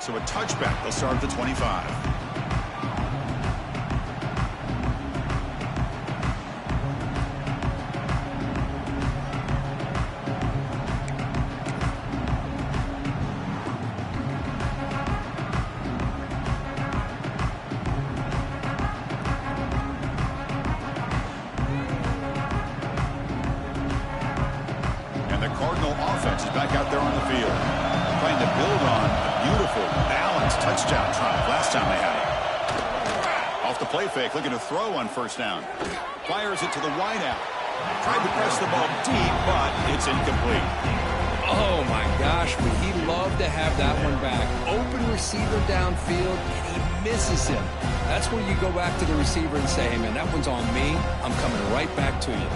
So a touchback. They'll start at the 25. Offense is back out there on the field, trying to build on a beautiful, balanced touchdown drive last time they had it. Off the play fake, looking to throw on first down. Fires it to the wideout. Tried to press the ball deep, but it's incomplete. Oh, my gosh, would he love to have that one back. Open receiver downfield, and he misses him. That's where you go back to the receiver and say, hey, man, that one's on me. I'm coming right back to you.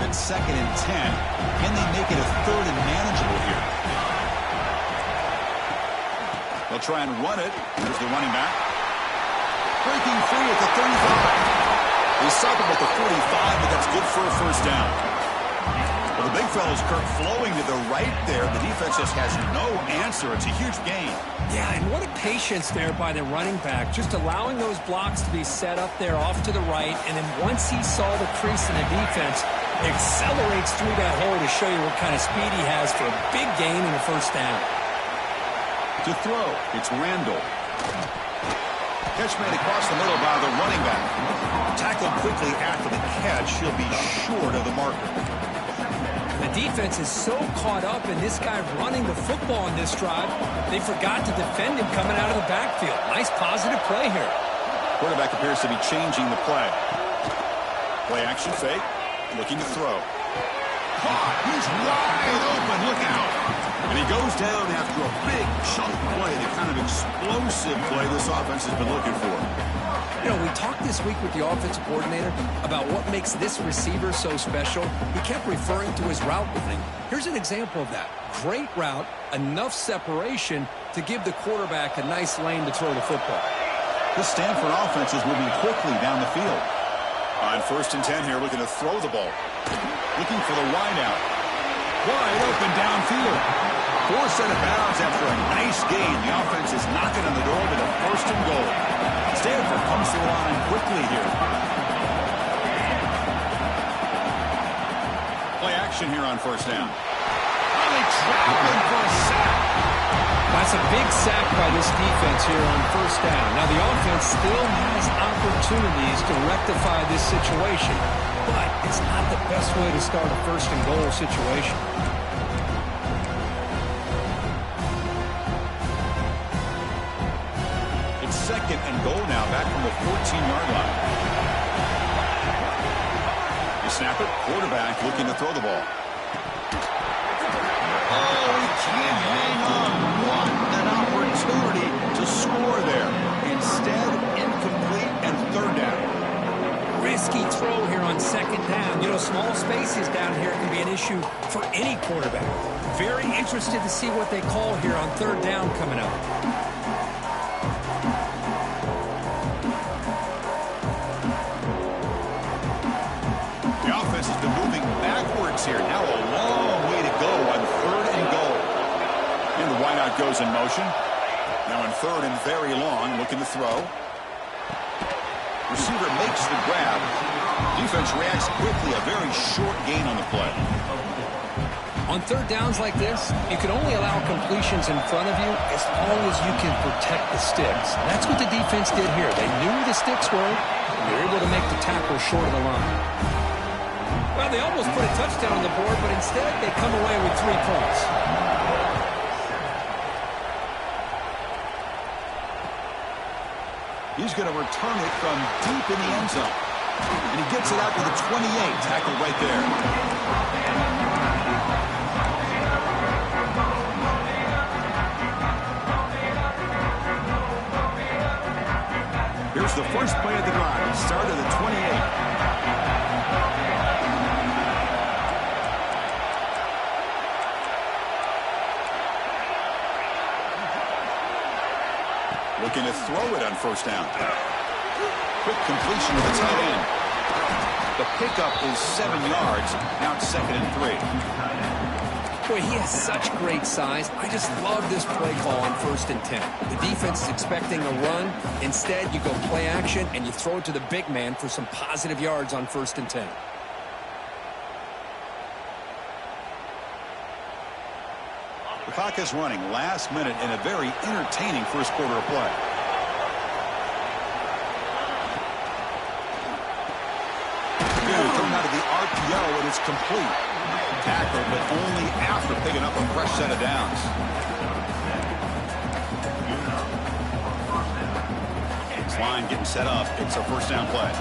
Second and 10. Can they make it a third and manageable here? They'll try and run it. Here's the running back. Breaking free at the 35. They stop him at the 45, but that's good for a first down. Well, the big fellow's Kirk flowing to the right there. The defense just has no answer. It's a huge gain. Yeah, and what a patience there by the running back. Just allowing those blocks to be set up there off to the right. And then once he saw the crease in the defense, accelerates through that hole to show you what kind of speed he has for a big gain in the first down. To throw, it's Randall. Catch made across the middle by the running back. Tackled quickly after the catch. He'll be short of the marker. The defense is so caught up in this guy running the football in this drive, they forgot to defend him coming out of the backfield. Nice positive play here. Quarterback appears to be changing the play. Play action fake. Looking to throw. Caught. He's wide open. Look out. And he goes down after a big chunk play, the kind of explosive play this offense has been looking for. You know, we talked this week with the offensive coordinator about what makes this receiver so special. He kept referring to his route running. Here's an example of that. Great route, enough separation to give the quarterback a nice lane to throw the football. The Stanford offense is moving quickly down the field. On first and 10 here, looking to throw the ball. Looking for the wideout. Wide open downfield. Forced out of bounds after a nice gain. The offense is knocking on the door with a first and goal. Stanford comes to the line quickly here. Play action here on first down. Finally traveling for a sack. That's a big sack by this defense here on first down. Now, the offense still has opportunities to rectify this situation, but it's not the best way to start a first and goal situation. It's second and goal now, back from the 14-yard line. You snap it, quarterback looking to throw the ball. Oh, he can't hang on. What an opportunity to score there. Instead, incomplete and third down. Risky throw here on second down. You know, small spaces down here can be an issue for any quarterback. Very interested to see what they call here on third down coming up. The offense has been moving backwards here. Now a long way to go on third and goal. And the wideout goes in motion. Now in third and very long, looking to throw. Receiver makes the grab. Defense reacts quickly. A very short gain on the play. On third downs like this, you can only allow completions in front of you as long as you can protect the sticks. That's what the defense did here. They knew the sticks were, and they were able to make the tackle short of the line. Well, they almost put a touchdown on the board, but instead they come away with 3 points. He's going to return it from deep in the end zone. And he gets it out to the 28. Tackle right there. Here's the first play of the drive. Start at the 28. Looking to throw it on first down. Quick completion to the tight end. The pickup is 7 yards. Now it's 2nd and 3. Boy, he has such great size. I just love this play call on 1st and 10. The defense is expecting a run. Instead, you go play action, and you throw it to the big man for some positive yards on 1st and 10. The clock is running last minute in a very entertaining first quarter of play. Coming out of the RPO, and it's complete. Tackled, but only after picking up a fresh set of downs. This line getting set up. It's a first down play.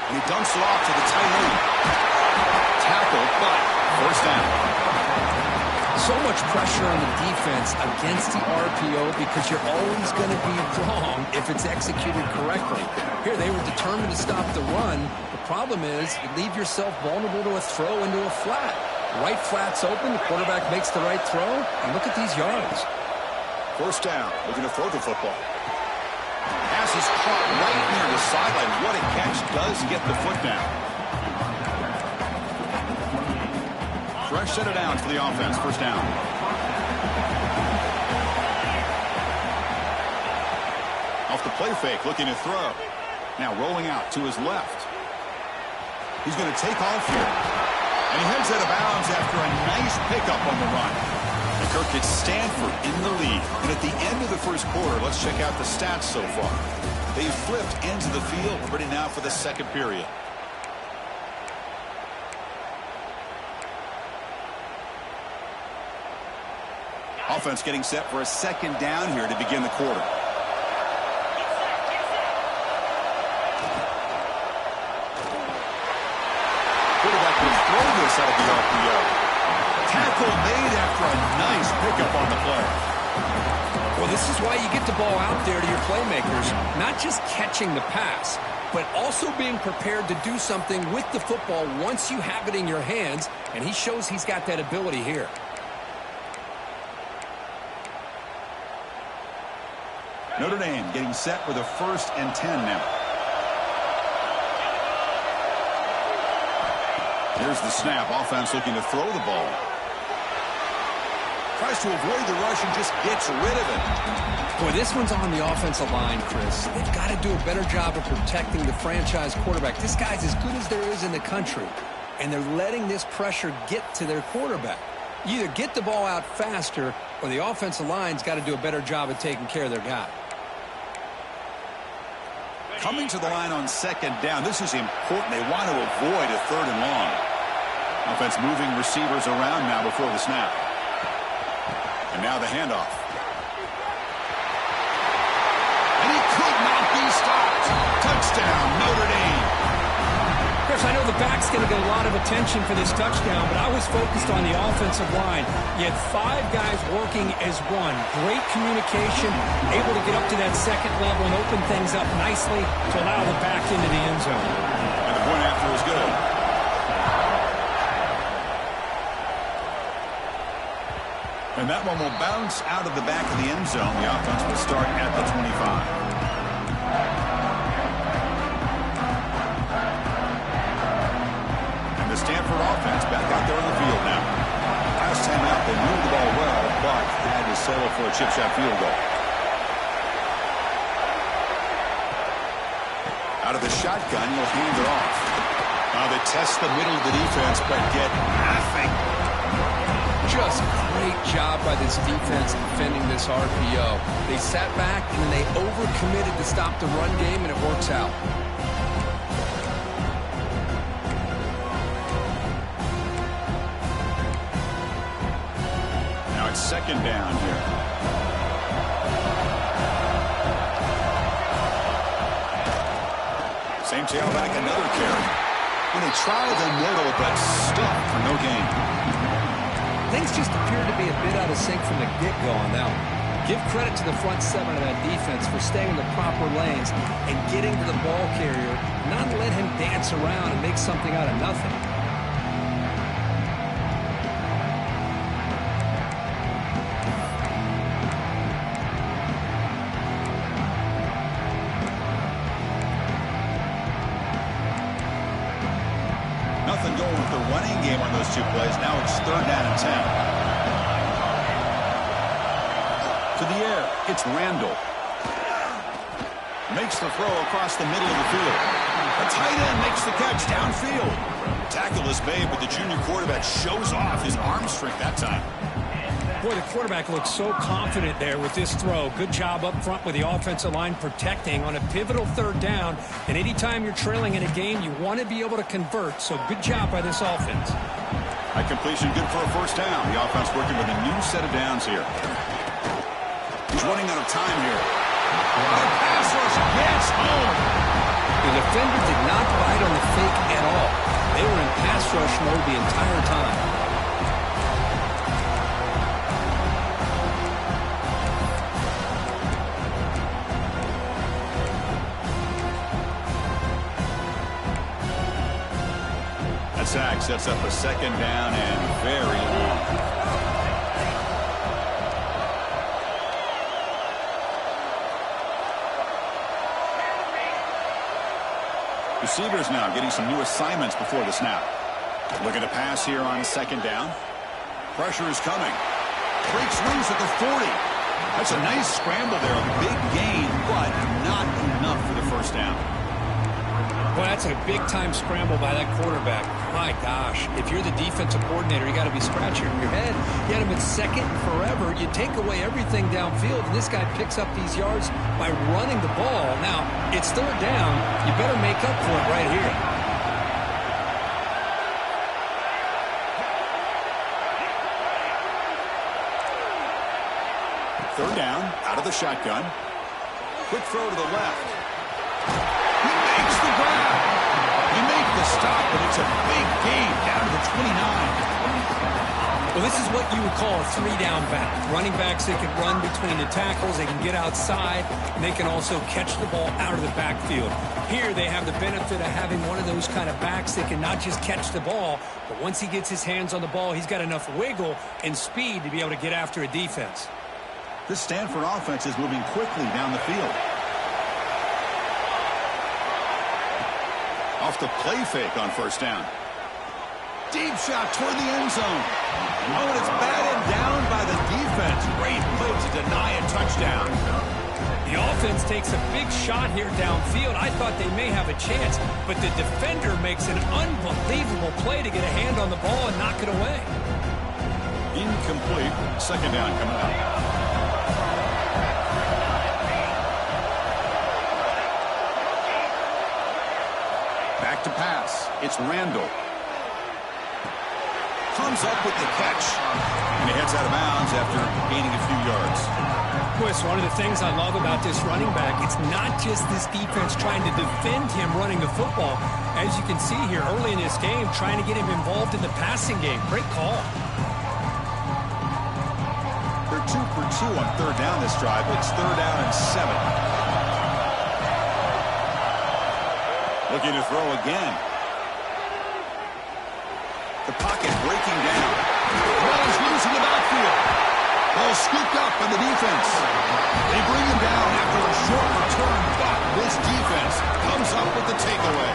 And he dumps it off to the tight end. Tackled, but first down. So much pressure on the defense against the RPO because you're always going to be wrong if it's executed correctly. Here, they were determined to stop the run. The problem is you leave yourself vulnerable to a throw into a flat. Right flat's open, the quarterback makes the right throw, and look at these yards. First down, looking to throw the football. Pass is caught right near the sideline. What a catch, does get the foot down. Fresh set of downs for the offense. First down. Off the play fake, looking to throw. Now rolling out to his left. He's going to take off here. And he heads out of bounds after a nice pickup on the run. And Kirk gets Stanford in the lead. And at the end of the first quarter, let's check out the stats so far. They've flipped ends of the field, ready now for the second period. Offense getting set for a second down here to begin the quarter. Quarterback will throw this out of the RPO. Tackle made after a nice pickup on the play. Well, this is why you get the ball out there to your playmakers. Not just catching the pass, but also being prepared to do something with the football once you have it in your hands. And he shows he's got that ability here. Notre Dame getting set with a 1st and 10 now. Here's the snap. Offense looking to throw the ball. Tries to avoid the rush and just gets rid of it. Boy, this one's on the offensive line, Chris. They've got to do a better job of protecting the franchise quarterback. This guy's as good as there is in the country, and they're letting this pressure get to their quarterback. You either get the ball out faster, or the offensive line's got to do a better job of taking care of their guy. Coming to the line on second down. This is important. They want to avoid a 3rd and long. Offense moving receivers around now before the snap. And now the handoff. And he could not be stopped. Touchdown, Notre Dame. Chris, I know the back's going to get a lot of attention for this touchdown, but I was focused on the offensive line. You had 5 guys working as one. Great communication, able to get up to that second level and open things up nicely to allow the back into the end zone. And the point after is good. And that one will bounce out of the back of the end zone. The offense will start at the 25. The Stanford offense back out there on the field now. Last time out, they moved the ball well, but had to settle for a chip shot field goal. Out of the shotgun, he'll hand it off. Now they test the middle of the defense, but get nothing. Just great job by this defense defending this RPO. They sat back and then they overcommitted to stop the run game, and it works out. Second down here. Same tailback, another carry. When they tried the middle, but stuck for no gain. Things just appear to be a bit out of sync from the get-go on that one. Give credit to the front 7 of that defense for staying in the proper lanes and getting to the ball carrier, not let him dance around and make something out of nothing. going with the running game on those 2 plays. Now it's 3rd down and 10. To the air, it's Randall. Makes the throw across the middle of the field. A tight end makes the catch downfield. Tackle is made, but the junior quarterback shows off his arm strength that time. Boy, the quarterback looks so confident there with this throw. Good job up front with the offensive line protecting on a pivotal 3rd down. And anytime you're trailing in a game, you want to be able to convert. So good job by this offense. High completion, good for a 1st down. The offense working with a new set of downs here. He's running out of time here. The pass rush gets home. The defender did not bite on the fake at all. They were in pass rush mode the entire time. That sack sets up a 2nd down and very long. Receivers now getting some new assignments before the snap. Looking to pass here on 2nd down. Pressure is coming. Breaks loose at the 40. That's a nice scramble there. A big gain, but not enough for the 1st down. Well, that's a big-time scramble by that quarterback. My gosh, if you're the defensive coordinator, you got to be scratching your head. You had him at 2nd forever. You take away everything downfield, and this guy picks up these yards by running the ball. Now, it's 3rd down. You better make up for it right here. Third down, out of the shotgun. Quick throw to the left. He makes the grab. He makes the stop, but it's a big gain down to the 29. Well, this is what you would call a 3-down back. Running backs, they can run between the tackles, they can get outside, and they can also catch the ball out of the backfield. Here, they have the benefit of having one of those kind of backs that can not just catch the ball, but once he gets his hands on the ball, he's got enough wiggle and speed to be able to get after a defense. This Stanford offense is moving quickly down the field. Off the play fake on 1st down. Deep shot toward the end zone. Oh, and it's batted down by the defense. Great play to deny a touchdown. The offense takes a big shot here downfield. I thought they may have a chance, but the defender makes an unbelievable play to get a hand on the ball and knock it away. Incomplete. 2nd down coming up. Back to pass. It's Randall. Comes up with the catch. And he heads out of bounds after gaining a few yards. Chris, one of the things I love about this running back, it's not just this defense trying to defend him running the football. As you can see here early in this game, trying to get him involved in the passing game. Great call. They're 2 for 2 on 3rd down this drive. It's 3rd down and 7. Looking to throw again. The pocket breaking down. Ball's loose in the backfield. Ball scooped up by the defense. They bring him down after a short return, but this defense comes up with the takeaway.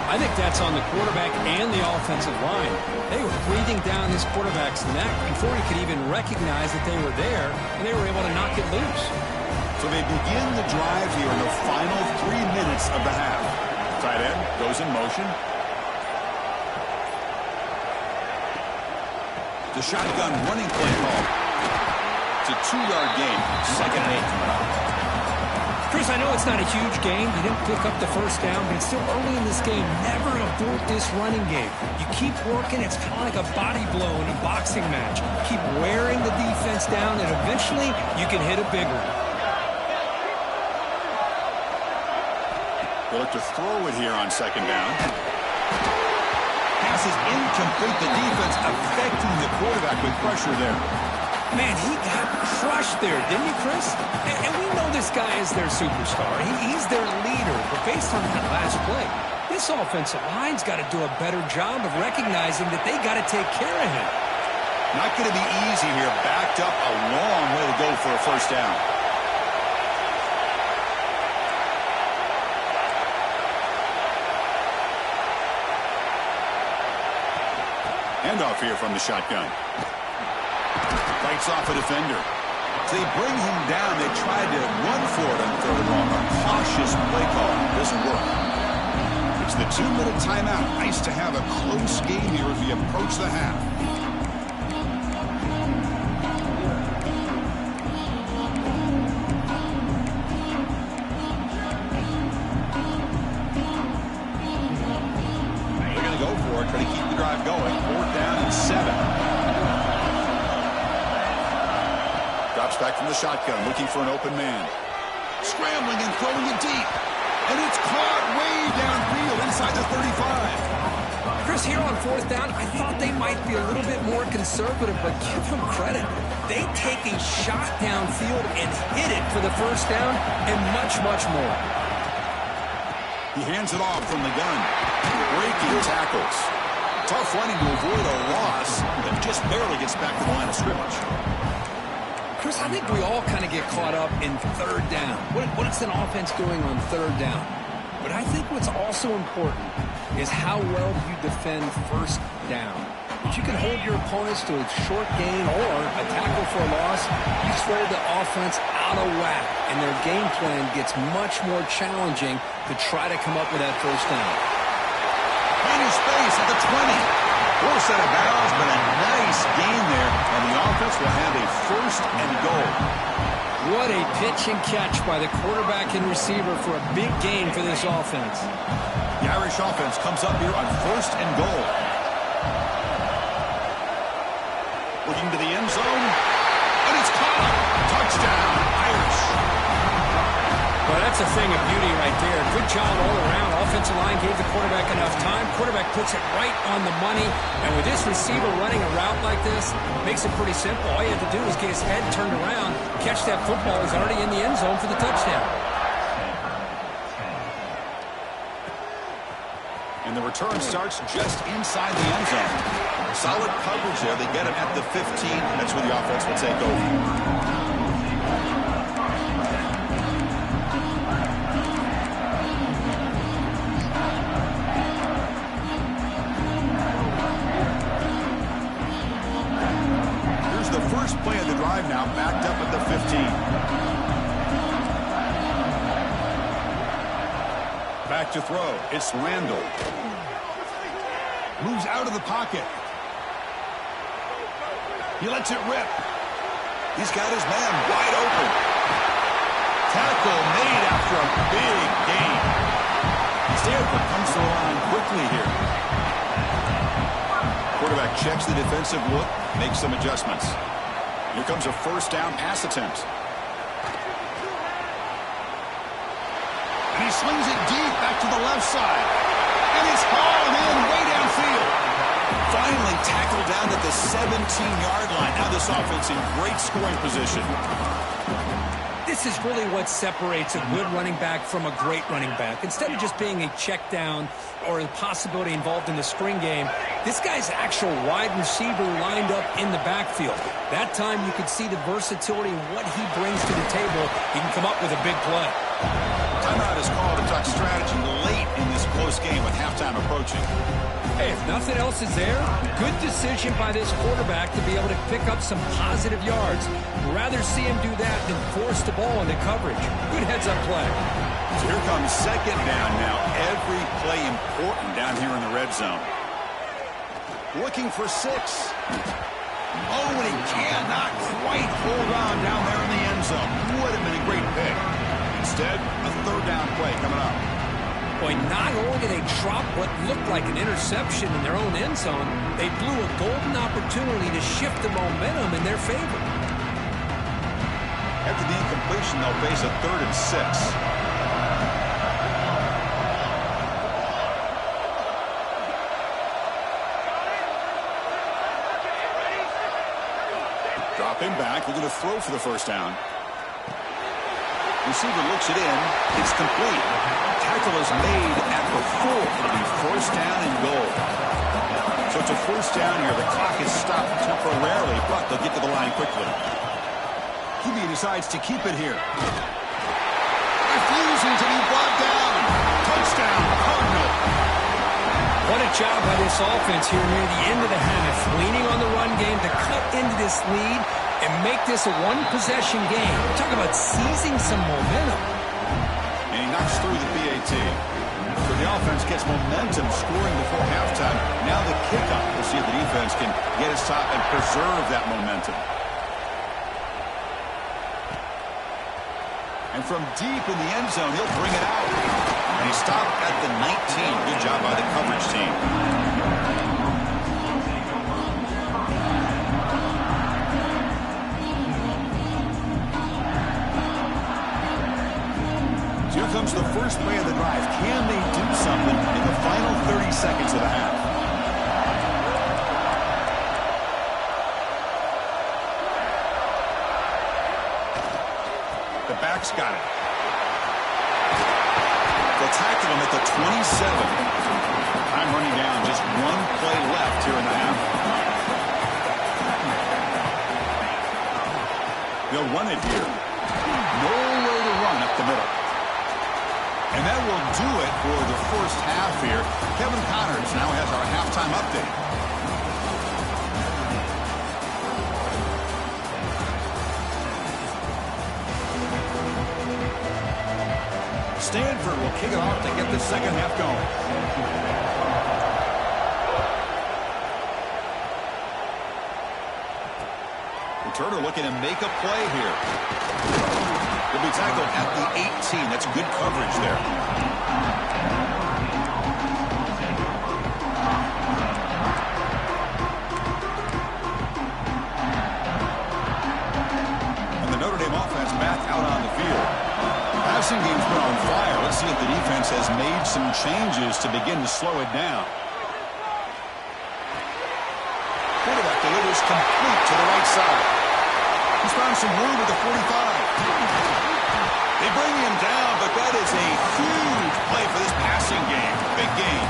I think that's on the quarterback and the offensive line. They were breathing down this quarterback's neck before he could even recognize that they were there, and they were able to knock it loose. So they begin the drive here in the final 3 minutes of the half. Tight end goes in motion. The shotgun running play call. It's a 2-yard gain. 2nd and 8 coming up. Chris, I know it's not a huge game. You didn't pick up the 1st down, but it's still early in this game. Never abort this running game. You keep working. It's kind of like a body blow in a boxing match. Keep wearing the defense down, and eventually you can hit a big one. They'll look to throw it here on 2nd down. Pass is incomplete. The defense affecting the quarterback with pressure there. Man, he got crushed there, didn't he, Chris? And we know this guy is their superstar. He's their leader. But based on that last play, this offensive line's got to do a better job of recognizing that they got to take care of him. Not going to be easy here. Backed up a long way to go for a 1st down. Handoff here from the shotgun. Fights off a defender. They bring him down. They tried to run for it on third and long. A cautious play call. Doesn't work. It's the 2-minute timeout. Nice to have a close game here as we approach the half. They're going to go for it, try to keep the drive going. 4th down and 7. Drops back from the shotgun, looking for an open man. Scrambling and throwing it deep. And it's caught way downfield inside the 35. Chris, here on 4th down, I thought they might be a little bit more conservative, but give them credit. They take a shot downfield and hit it for the 1st down and much, much more. He hands it off from the gun. Breaking tackles. Tough running to avoid a loss, but just barely gets back to the line of scrimmage. Chris, I think we all kind of get caught up in 3rd down. What is an offense doing on 3rd down? But I think what's also important is how well you defend 1st down. If you can hold your opponents to a short gain or a tackle for a loss, you throw the offense out of whack, and their game plan gets much more challenging to try to come up with that 1st down. Plenty of space at the 20. Force out of bounds, but a nice gain there, and the offense will have a 1st and goal. What a pitch and catch by the quarterback and receiver for a big gain for this offense. The Irish offense comes up here on 1st and goal. Looking to the end zone, and it's caught. Touchdown, Irish. Well, that's a thing of beauty right there. Good job all around. Offensive line gave the quarterback enough time. Quarterback puts it right on the money. And with this receiver running a route like this, makes it pretty simple. All you have to do is get his head turned around, catch that football. He's already in the end zone for the touchdown. And the return starts just inside the end zone. Solid coverage there. They get him at the 15. That's where the offense will take over. First play of the drive now, backed up at the 15. Back to throw. It's Randall. Moves out of the pocket. He lets it rip. He's got his man wide open. Tackle made after a big gain. Stanford comes to the line quickly here. Quarterback checks the defensive look, makes some adjustments. Here comes a 1st down pass attempt. And he slings it deep back to the left side. And he's hauled in way downfield. Finally tackled down at the 17-yard line. Now this offense in great scoring position. This is really what separates a good running back from a great running back. Instead of just being a check down or a possibility involved in the screen game, this guy's actual wide receiver lined up in the backfield. That time you could see the versatility and what he brings to the table. He can come up with a big play. Timeout is called to talk strategy late in this close game with halftime approaching. Hey, if nothing else is there, good decision by this quarterback to be able to pick up some positive yards. Rather see him do that than force the ball into coverage. Good heads-up play. So here comes 2nd down now. Every play important down here in the red zone. Looking for 6. Oh, and he cannot quite hold on down there in the end zone. Would have been a great pick. Instead, a 3rd down play coming up. Boy, not only did they drop what looked like an interception in their own end zone, they blew a golden opportunity to shift the momentum in their favor. After the incompletion, they'll face a 3rd and 6. Dropping back, looking to throw for the 1st down. Receiver looks it in. It's complete. Tackle is made at the 4. It'll be 1st down and goal. So it's a 1st down here. The clock is stopped temporarily, but they'll get to the line quickly. QB decides to keep it here. Refusing to be brought down. Touchdown, Cardinal. What a What a job by this offense here near the end of the half, leaning on the run game to cut into this lead and make this a one-possession game. We're talking about seizing some momentum. And he knocks through the PAT. So the offense gets momentum scoring before halftime. Now the kickoff. We'll see if the defense can get a stop and preserve that momentum. And from deep in the end zone, he'll bring it out. And he stopped at the 19. Good job by the coverage team. So here comes the first play of the drive. Can they do something in the final 30 seconds of the half? The back's got it. They'll tackle him at the 27. Time running down. Just one play left here in the half. They'll run it here. No way to run up the middle. And that will do it for the first half here. Kevin Connors now has our halftime update. Stanford will kick it off to get the second half going. Returner looking to make a play here. He'll be tackled at the 18. That's good coverage there. And the Notre Dame offense back out on the field. Passing game's been on fire. Let's see if the defense has made some changes to begin to slow it down. Quarterback delivers complete to the right side. He's found some room at the 45. They bring him down, but that is a huge play for this passing game. Big game.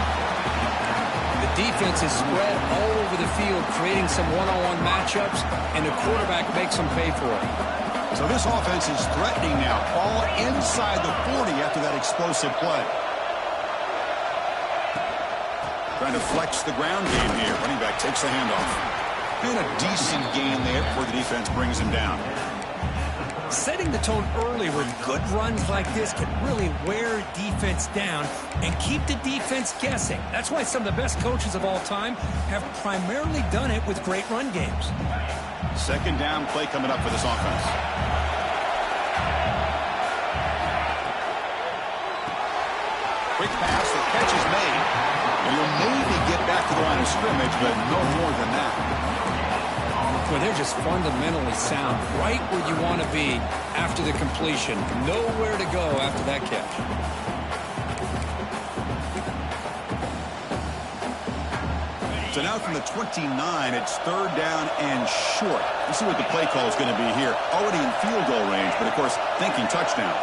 The defense is spread all over the field, creating some one-on-one matchups, and the quarterback makes them pay for it. So this offense is threatening now. Ball inside the 40 after that explosive play. Trying to flex the ground game here. Running back takes the handoff. And a decent gain there before the defense brings him down. Setting the tone early with good runs like this can really wear defense down and keep the defense guessing. That's why some of the best coaches of all time have primarily done it with great run games. Second down play coming up for this offense. Quick pass, the catch is made. And you'll maybe get back to the line of scrimmage, but no more than that. Well, they're just fundamentally sound, right where you want to be after the completion. Nowhere to go after that catch. So now from the 29, it's third down and short. Let's see what the play call is going to be here. Already in field goal range, but of course, thinking touchdown.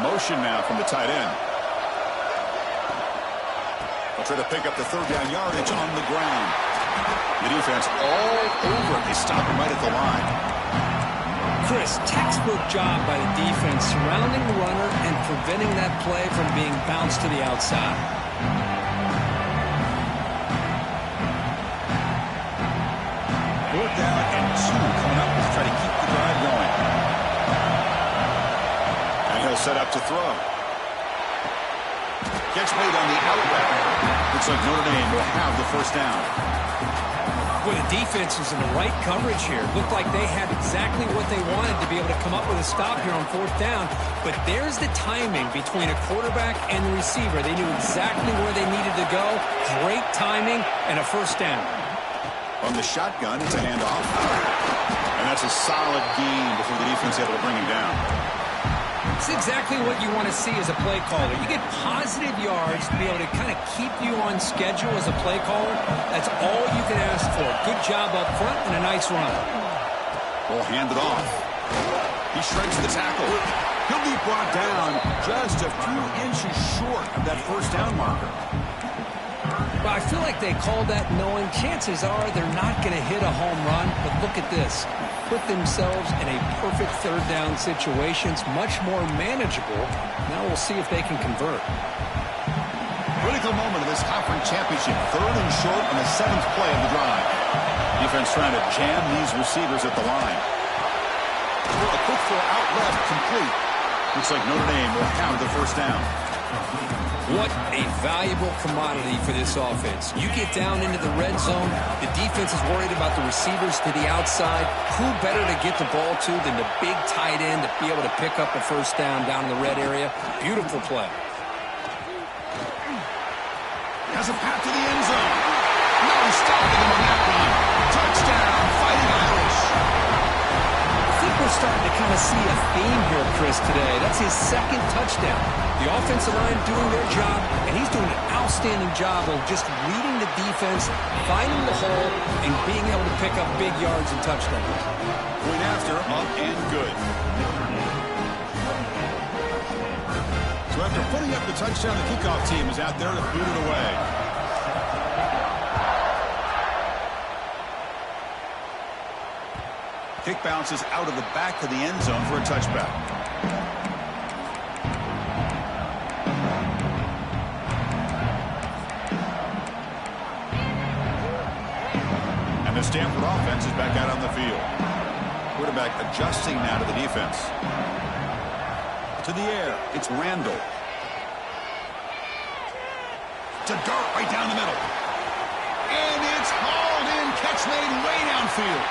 Motion now from the tight end. They'll try to pick up the third down yardage on the ground. The defense all over. They stop him right at the line. Chris, textbook job by the defense surrounding the runner and preventing that play from being bounced to the outside. Fourth down and 2 coming up to try to keep the drive going. And he'll set up to throw. Catch made on the out route. Looks like Notre Dame will have the first down. Well, the defense was in the right coverage here. Looked like they had exactly what they wanted to be able to come up with a stop here on fourth down. But there's the timing between a quarterback and the receiver. They knew exactly where they needed to go. Great timing and a first down. On the shotgun, it's a handoff. And that's a solid gain before the defense able to bring him down. It's exactly what you want to see as a play caller. You get positive yards to be able to kind of keep you on schedule as a play caller. That's all you can ask for. Good job up front and a nice run. Will hand it off. He shreds the tackle. He'll be brought down just a few inches short of that first down marker. Well, I feel like they called that knowing chances are they're not going to hit a home run. But look at this. put themselves in a perfect third down situation. It's much more manageable. Now we'll see if they can convert. Critical moment of this conference championship. 3rd and short on the 7th play of the drive. Defense trying to jam these receivers at the line. A quick throw out left, complete. Looks like Notre Dame will count the first down. What a valuable commodity for this offense. You get down into the red zone, the defense is worried about the receivers to the outside. Who better to get the ball to than the big tight end to be able to pick up a first down in the red area? Beautiful play. Has a path to the end zone. No stopping him on that one. Touchdown, Fighting Irish. I think we're starting to kind of see a theme here, Chris, today. That's his 2nd touchdown. The offensive line doing their job, and he's doing an outstanding job of just reading the defense, finding the hole, and being able to pick up big yards and touchdowns. Point after, up and good. So after putting up the touchdown, the kickoff team is out there to boot it away. Kick bounces out of the back of the end zone for a touchback. And the Stanford offense is back out on the field. Quarterback adjusting now to the defense. To the air, it's Randall. To Dart right down the middle. And it's hauled in, catch made way downfield.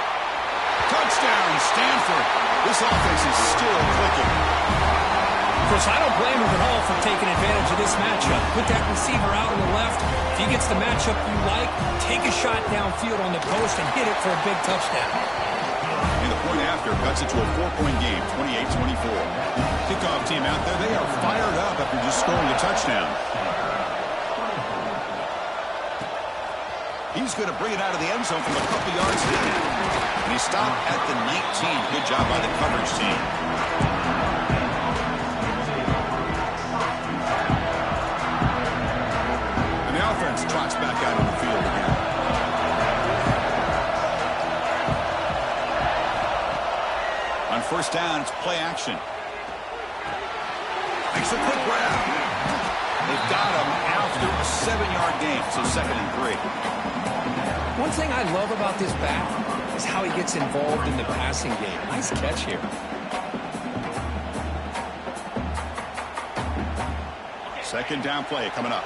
Touchdown, Stanford. This offense is still clicking. Of course, I don't blame him at all for taking advantage of this matchup. Put that receiver out on the left. If he gets the matchup you like, take a shot downfield on the post and hit it for a big touchdown. And the point after cuts it to a 4-point game, 28-24. Kickoff team out there, they are fired up after just scoring a touchdown. He's going to bring it out of the end zone from a couple yards in. And he stopped at the 19. Good job by the coverage team. And the offense trots back out on the field again. On first down, it's play action. Makes a quick grab. They've got him after a 7-yard gain, so 2nd and 3. One thing I love about this back is how he gets involved in the passing game. Nice catch here. Second down play coming up.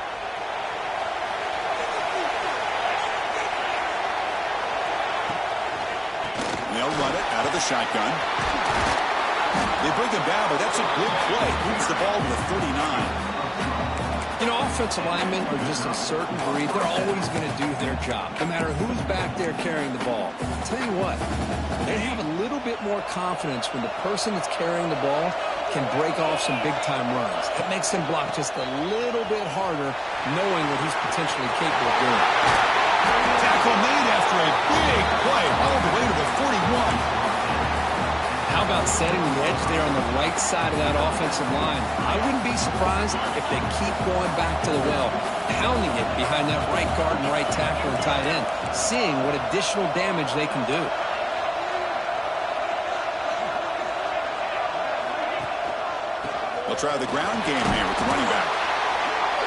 They'll run it out of the shotgun. They bring him down, but that's a good play. Moves the ball to the 39. You know, offensive linemen are just a certain breed. They're always going to do their job, no matter who's back there carrying the ball. I'll tell you what, they have a little bit more confidence when the person that's carrying the ball can break off some big-time runs. It makes them block just a little bit harder, knowing what he's potentially capable of doing. Tackle made after a big play all the way to the 41. How about setting the edge there on the right side of that offensive line? I wouldn't be surprised if they keep going back to the well, pounding it behind that right guard and right tackle and tight end, seeing what additional damage they can do. They'll try the ground game here with the running back.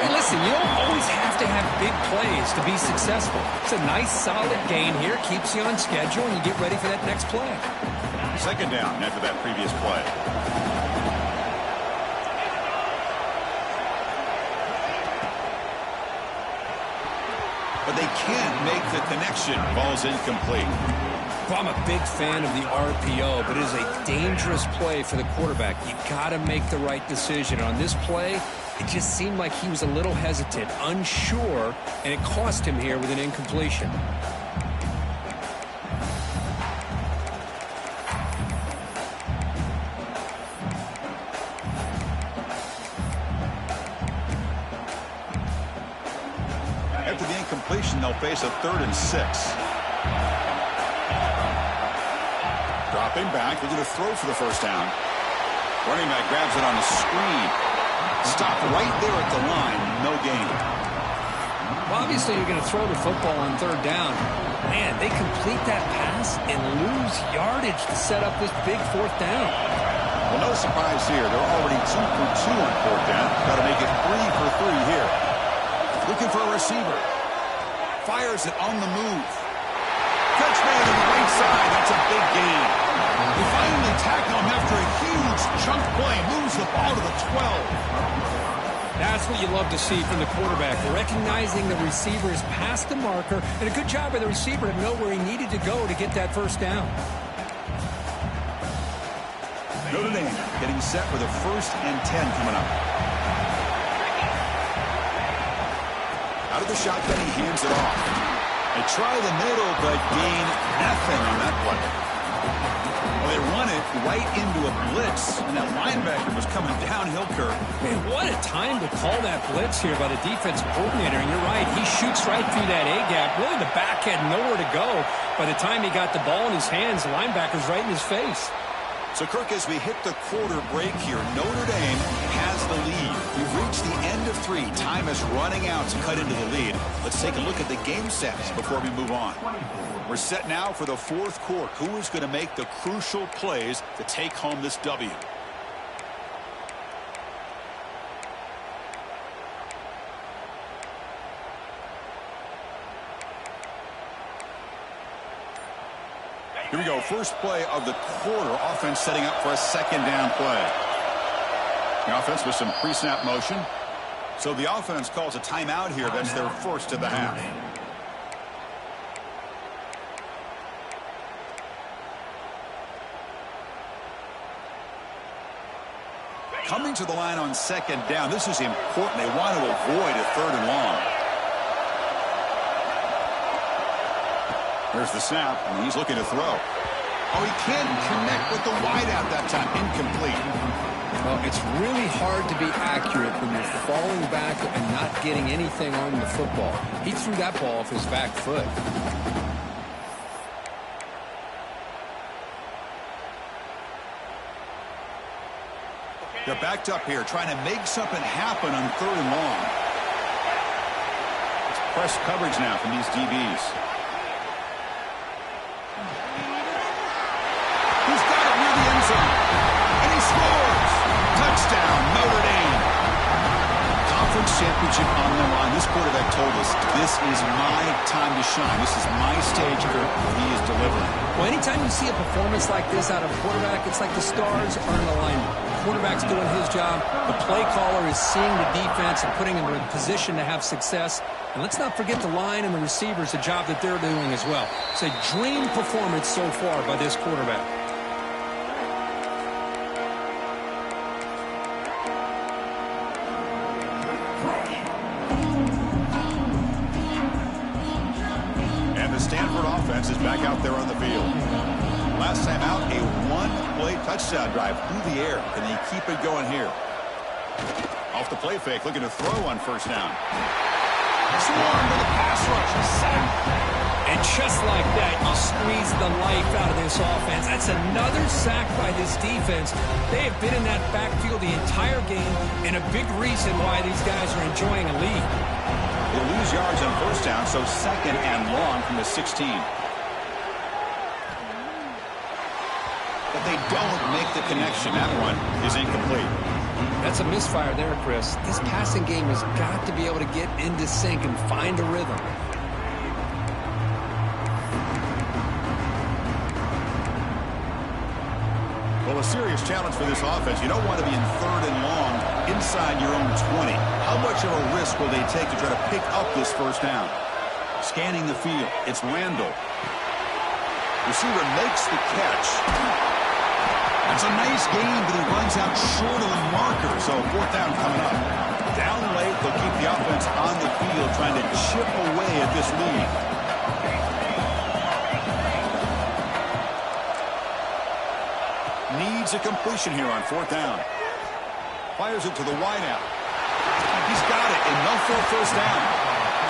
Hey, listen, you don't always have to have big plays to be successful. It's a nice, solid gain here, keeps you on schedule, and you get ready for that next play. Second down after that previous play. But they can't make the connection. Ball's incomplete. Well, I'm a big fan of the RPO, but it is a dangerous play for the quarterback. You got to make the right decision. On this play, it just seemed like he was a little hesitant, unsure, and it cost him here with an incompletion. After the incompletion, they'll face a 3rd and 6. Dropping back, looking to throw for the first down. Running back grabs it on the screen. Stopped right there at the line, no gain. Well, obviously, you're going to throw the football on third down. Man, they complete that pass and lose yardage to set up this big fourth down. Well, no surprise here. They're already 2 for 2 on fourth down. Got to make it 3 for 3 here. Looking for a receiver. Fires it on the move. Catch made on the right side. That's a big gain. They finally tackle him after a huge chunk play. Moves the ball to the 12. That's what you love to see from the quarterback, recognizing the receiver is past the marker, and a good job by the receiver to know where he needed to go to get that first down. Notre Dame getting set for the 1st and 10 coming up. Out of the shotgun, he hands it off. They try the middle, but gain nothing on that play. Well, they run it right into a blitz, and that linebacker was coming downhill, Kirk. Man, what a time to call that blitz here by the defensive coordinator. And you're right, he shoots right through that A-gap. Really, the back had nowhere to go. By the time he got the ball in his hands, the linebacker's right in his face. So, Kirk, as we hit the quarter break here, Notre Dame has the lead. We've reached the end of 3. Time is running out to cut into the lead. Let's take a look at the game sets before we move on. We're set now for the 4th quarter. Who is going to make the crucial plays to take home this W? Here we go. First play of the quarter. Offense setting up for a 2nd down play. The offense with some pre-snap motion. So the offense calls a timeout here. That's their first of the half. Coming to the line on 2nd down. This is important. They want to avoid a 3rd and long. There's the snap, and he's looking to throw. Oh, he can't connect with the wideout that time. Incomplete. Well, it's really hard to be accurate when you're falling back and not getting anything on the football. He threw that ball off his back foot. They're backed up here, trying to make something happen on 3rd and long. It's press coverage now from these DBs. He's got it near the end zone. And he scores! Touchdown, Notre Dame. Conference championship on the line. This quarterback told us, this is my time to shine. This is my stage, Kirk. He is delivering. Well, anytime you see a performance like this out of a quarterback, it's like the stars are in alignment. The quarterback's doing his job. The play caller is seeing the defense and putting him in a position to have success. And let's not forget the line and the receivers, the job that they're doing as well. It's a dream performance so far by this quarterback. And the Stanford offense is back out there on the field. Last time out, a 1-play touchdown drive through the air. Can they keep it going here? Off the play fake, looking to throw on 1st down. Swarm to the pass rush. And just like that, you squeeze the life out of this offense. That's another sack by this defense. They have been in that backfield the entire game, and a big reason why these guys are enjoying a lead. They lose yards on 1st down, so 2nd and long from the 16. But they don't make the connection. That one is incomplete. That's a misfire there, Chris. This passing game has got to be able to get into sync and find a rhythm. Well, a serious challenge for this offense. You don't want to be in 3rd and long inside your own 20. How much of a risk will they take to try to pick up this 1st down? Scanning the field. It's Randall. Receiver makes the catch. It's a nice game, but he runs out short of the marker. So 4th down coming up. Down late, they'll keep the offense on the field trying to chip away at this lead. Needs a completion here on 4th down. Fires it to the wideout. He's got it, and no for 1st down.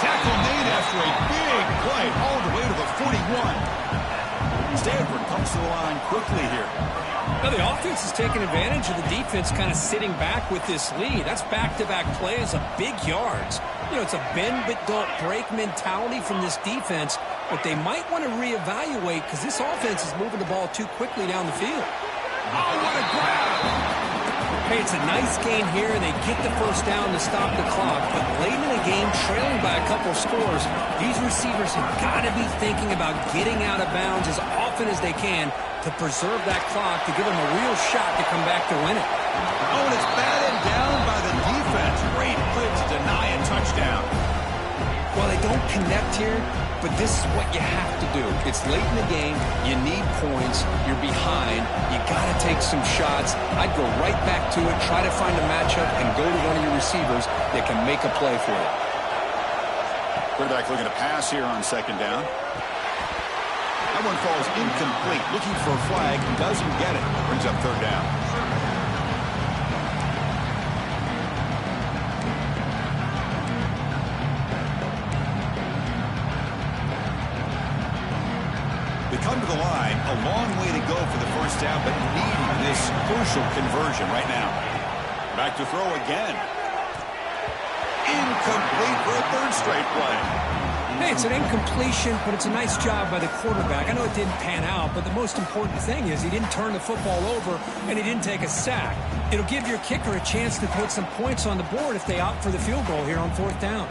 Tackle made after a big play all the way to the 41. Stanford comes to the line quickly here. Now the offense is taking advantage of the defense kind of sitting back with this lead. That's back-to-back plays of big yards. You know, it's a bend but don't break mentality from this defense, but they might want to reevaluate because this offense is moving the ball too quickly down the field. Oh, what a grab! Hey, it's a nice gain here, and they get the first down to stop the clock. But late in the game, trailing by a couple scores, these receivers have got to be thinking about getting out of bounds as often as they can to preserve that clock to give them a real shot to come back to win it. Oh, and it's batted down by the defense. Great play to deny a touchdown. Well, they don't connect here, but this is what you have to do. It's late in the game. You need points. You're behind. You got to take some shots. I'd go right back to it, try to find a matchup, and go to one of your receivers that can make a play for you. Quarterback looking to pass here on second down. That one falls incomplete. Looking for a flag. Doesn't get it. Brings up third down. They come to the line, a long way to go for the first down, but needing this crucial conversion right now. Back to throw again. Incomplete for a third straight play. Hey, it's an incompletion, but it's a nice job by the quarterback. I know it didn't pan out, but the most important thing is he didn't turn the football over and he didn't take a sack. It'll give your kicker a chance to put some points on the board if they opt for the field goal here on fourth down.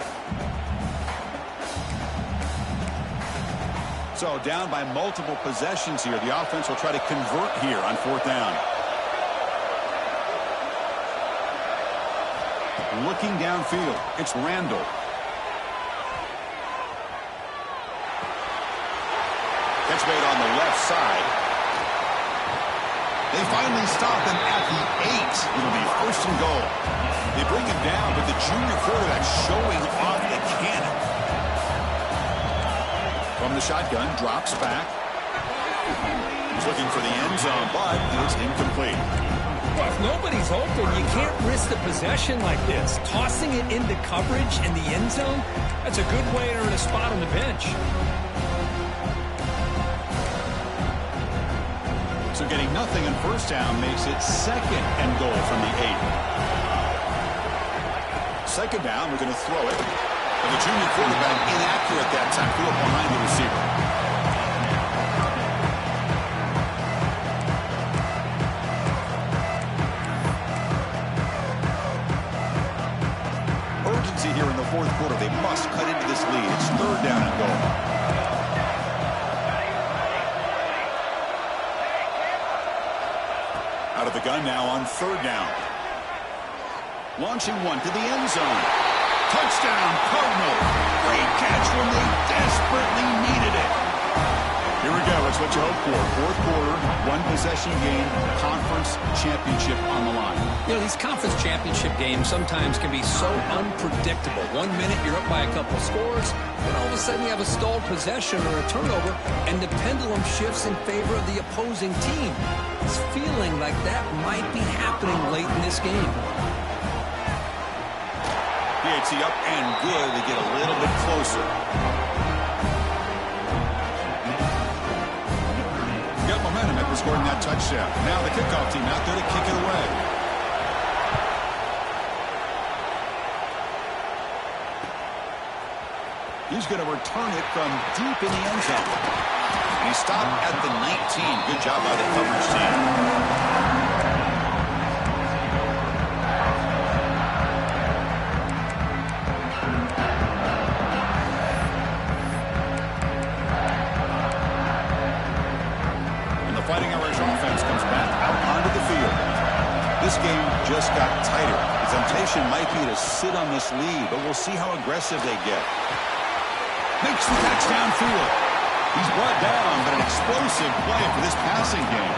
So down by multiple possessions here. The offense will try to convert here on fourth down. Looking downfield, it's Randall. Catch made on the left side. They finally stop him at the 8. It'll be first and goal. They bring him down, but the junior quarterback showing off the cannon. From the shotgun, drops back. He's looking for the end zone, but it's incomplete. Well, if nobody's open, you can't risk the possession like this. Tossing it into coverage in the end zone, that's a good way to earn a spot on the bench. So getting nothing in first down makes it second and goal from the 8. Second down, we're going to throw it. And the junior quarterback inaccurate that time. Threw it behind the receiver. Urgency here in the fourth quarter. They must cut into this lead. It's third down and goal. Out of the gun now on third down. Launching one to the end zone. Touchdown, Cardinal. Great catch when they desperately needed it. Here we go. That's what you hope for. Fourth quarter, one possession game, conference championship on the line. You know, these conference championship games sometimes can be so unpredictable. 1 minute you're up by a couple scores, then all of a sudden you have a stalled possession or a turnover, and the pendulum shifts in favor of the opposing team. It's feeling like that might be happening late in this game. PAT up and good to get a little bit closer. Got momentum after scoring that touchdown. Now the kickoff team out there to kick it away. He's going to return it from deep in the end zone. And he stopped at the 19. Good job by the coverage team. Fighting Irish offense comes back out onto the field. This game just got tighter. The temptation might be to sit on this lead, but we'll see how aggressive they get. Makes the catch downfield. He's brought down, but an explosive play for this passing game.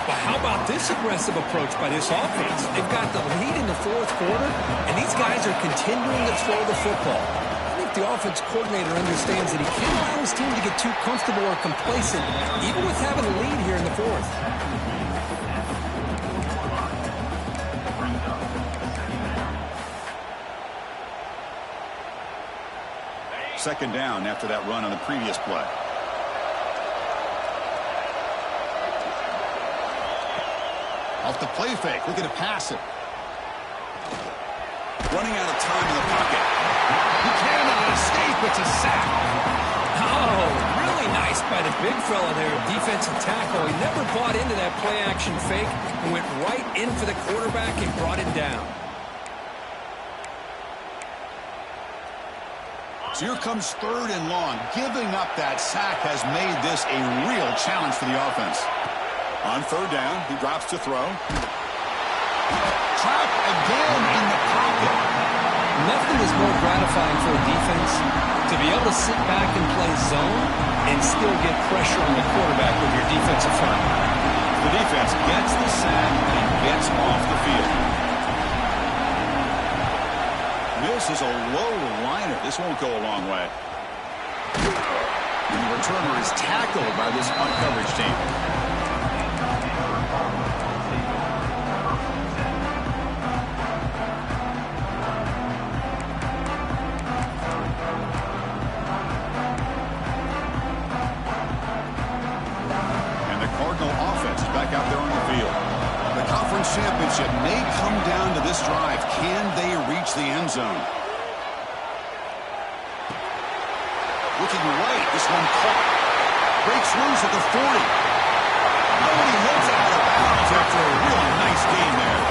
But how about this aggressive approach by this offense? They've got the lead in the fourth quarter, and these guys are continuing to throw the football. The offense coordinator understands that he can't allow his team to get too comfortable or complacent, even with having a lead here in the fourth. Second down after that run on the previous play. Off the play fake, looking to pass it. Running out of time in the pocket. it's a sack. Oh, really nice by the big fella there, defensive tackle. He never bought into that play-action fake and went right in for the quarterback and brought him down. So here comes 3rd and long. Giving up that sack has made this a real challenge for the offense. On 3rd down, he drops to throw. Trapped again in the pocket. Nothing is more gratifying for a defense to be able to sit back and play zone and still get pressure on the quarterback with your defensive front. The defense gets the sack and gets off the field. This is a low liner. This won't go a long way. And the returner is tackled by this punt coverage team. Out there on the field. The conference championship may come down to this drive. Can they reach the end zone? Looking right, this one caught. Breaks loose at the 40. Nobody hits out of bounds after a real nice game there.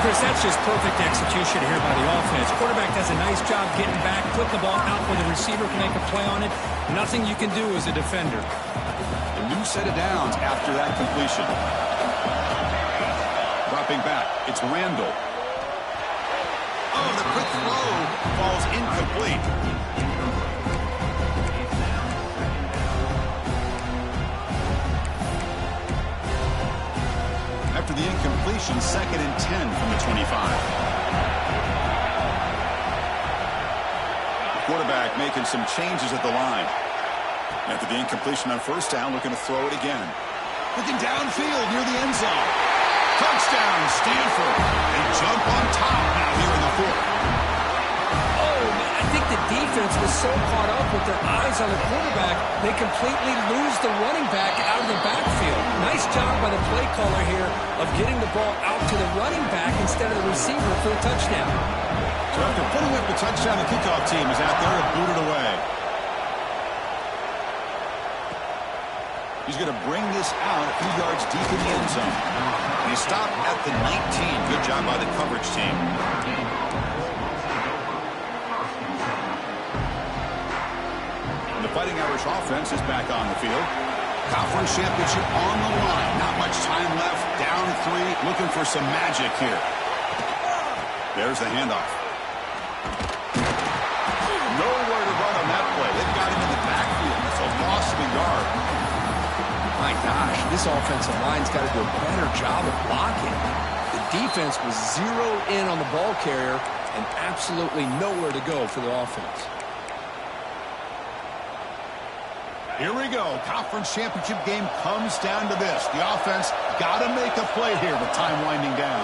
Chris, that's just perfect execution here by the offense. Quarterback does a nice job getting back, put the ball out where the receiver can make a play on it. Nothing you can do as a defender. New set of downs after that completion. Dropping back, it's Randall. Oh, the quick throw falls incomplete. After the incompletion, 2nd and 10 from the 25. Quarterback making some changes at the line. After the incompletion on 1st down, looking to throw it again. Looking downfield near the end zone. Touchdown, Stanford. They jump on top now here in the 4th. Oh, man, I think the defense was so caught up with their eyes on the quarterback, they completely lose the running back out of the backfield. Nice job by the play caller here of getting the ball out to the running back instead of the receiver for the touchdown. So after putting up the touchdown, the kickoff team is out there to boot it away. He's going to bring this out a few yards deep in the end zone. And he stopped at the 19. Good job by the coverage team. And the Fighting Irish offense is back on the field. Conference championship on the line. Not much time left. Down 3. Looking for some magic here. There's the handoff. Nowhere to run on that play. They've got him in the backfield. That's a loss of a yard. My gosh, this offensive line's got to do a better job of blocking. The defense was zeroed in on the ball carrier and absolutely nowhere to go for the offense. Here we go. Conference championship game comes down to this. The offense got to make a play here with time winding down.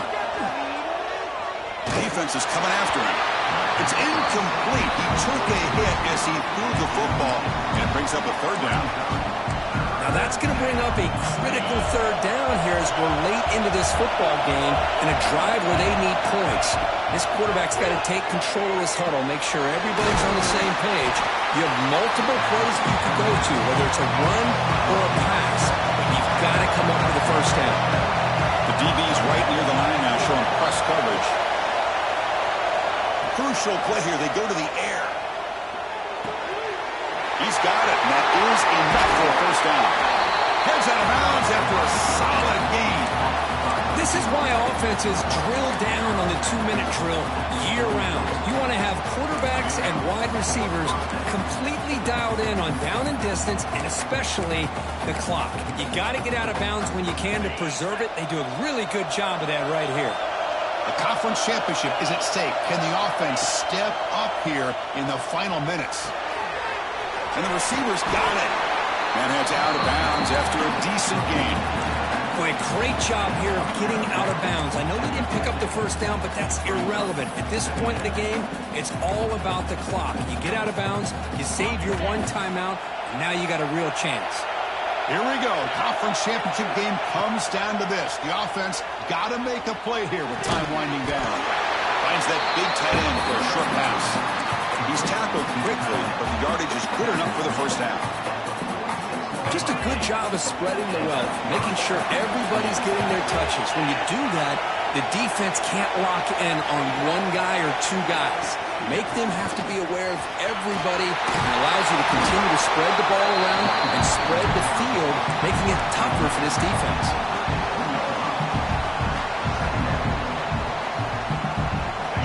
The defense is coming after him. It's incomplete. He took a hit as he threw the football and brings up a 3rd down. Now that's going to bring up a critical 3rd down here as we're late into this football game in a drive where they need points. This quarterback's got to take control of this huddle, make sure everybody's on the same page. You have multiple plays you can go to, whether it's a run or a pass. You've got to come up with the 1st down. The DB's right near the line now showing press coverage. Crucial play here. They go to the air. He's got it, and that is enough for a 1st down. Heads out of bounds after a solid gain. This is why offenses drill down on the 2-minute drill year-round. You want to have quarterbacks and wide receivers completely dialed in on down and distance, and especially the clock. You got to get out of bounds when you can to preserve it. They do a really good job of that right here. The conference championship is at stake. Can the offense step up here in the final minutes? And the receivers got it. And heads out of bounds after a decent gain. Boy, great job here of getting out of bounds. I know they didn't pick up the 1st down, but that's irrelevant. At this point in the game, it's all about the clock. You get out of bounds, you save your 1 timeout, and now you got a real chance. Here we go. Conference championship game comes down to this. The offense got to make a play here with time winding down. Finds that big tight end for a short pass. He's tackled quickly, but yardage is good enough for the first down. Just a good job of spreading the wealth, making sure everybody's getting their touches. When you do that, the defense can't lock in on one guy or two guys. Make them have to be aware of everybody, and allows you to continue to spread the ball around and spread the field, making it tougher for this defense.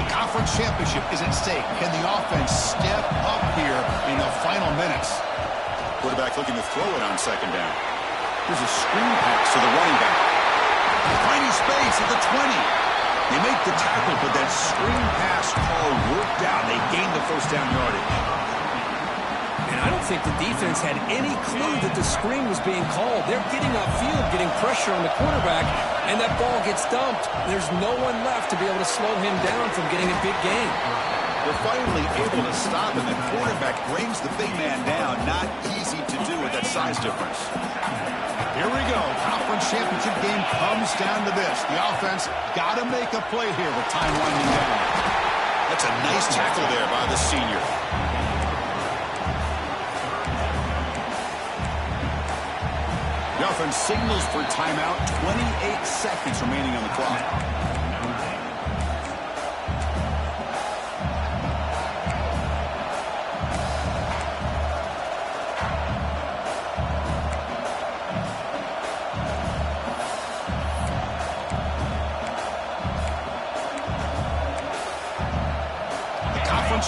The conference championship is at stake. Can the offense step up here in the final minutes? Quarterback looking to throw it on second down. Here's a screen pass to the running back. Finding space at the 20. They make the tackle, but that screen pass call worked out. They gained the first down yardage. And I don't think the defense had any clue that the screen was being called. They're getting upfield, getting pressure on the quarterback, and that ball gets dumped. There's no one left to be able to slow him down from getting a big gain. They're finally able to stop him. The quarterback brings the big man down. Not easy to do with that size difference. Here we go. Conference championship game comes down to this. The offense got to make a play here with time winding down. That's a nice tackle there by the senior. The offense signals for timeout. 28 seconds remaining on the clock.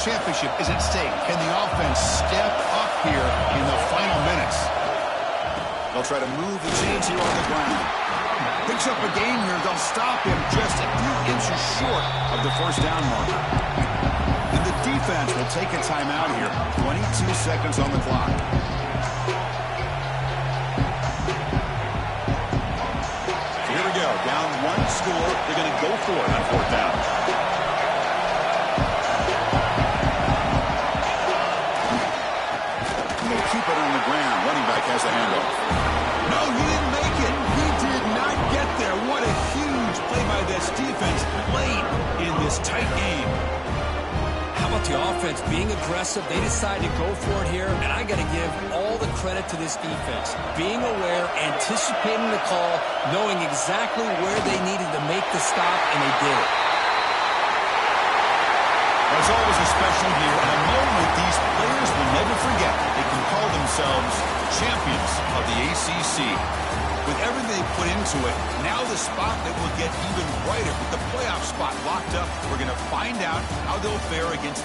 Championship is at stake. Can the offense step up here in the final minutes? They'll try to move the chains here on the ground. Picks up a gain here. They'll stop him just a few inches short of the first down marker. And the defense will take a timeout here. 22 seconds on the clock. So here we go. Down one score. They're going to go for it on fourth down. Keep it on the ground. Running back has the handoff. No, he didn't make it. He did not get there. What a huge play by this defense late in this tight game. How about the offense being aggressive? They decided to go for it here, and I got to give all the credit to this defense. Being aware, anticipating the call, knowing exactly where they needed to make the stop, and they did it. There's always a special year, and a moment these players will never forget. They can call themselves champions of the ACC. With everything they put into it, now the spotlight will get even brighter. With the playoff spot locked up, we're going to find out how they'll fare against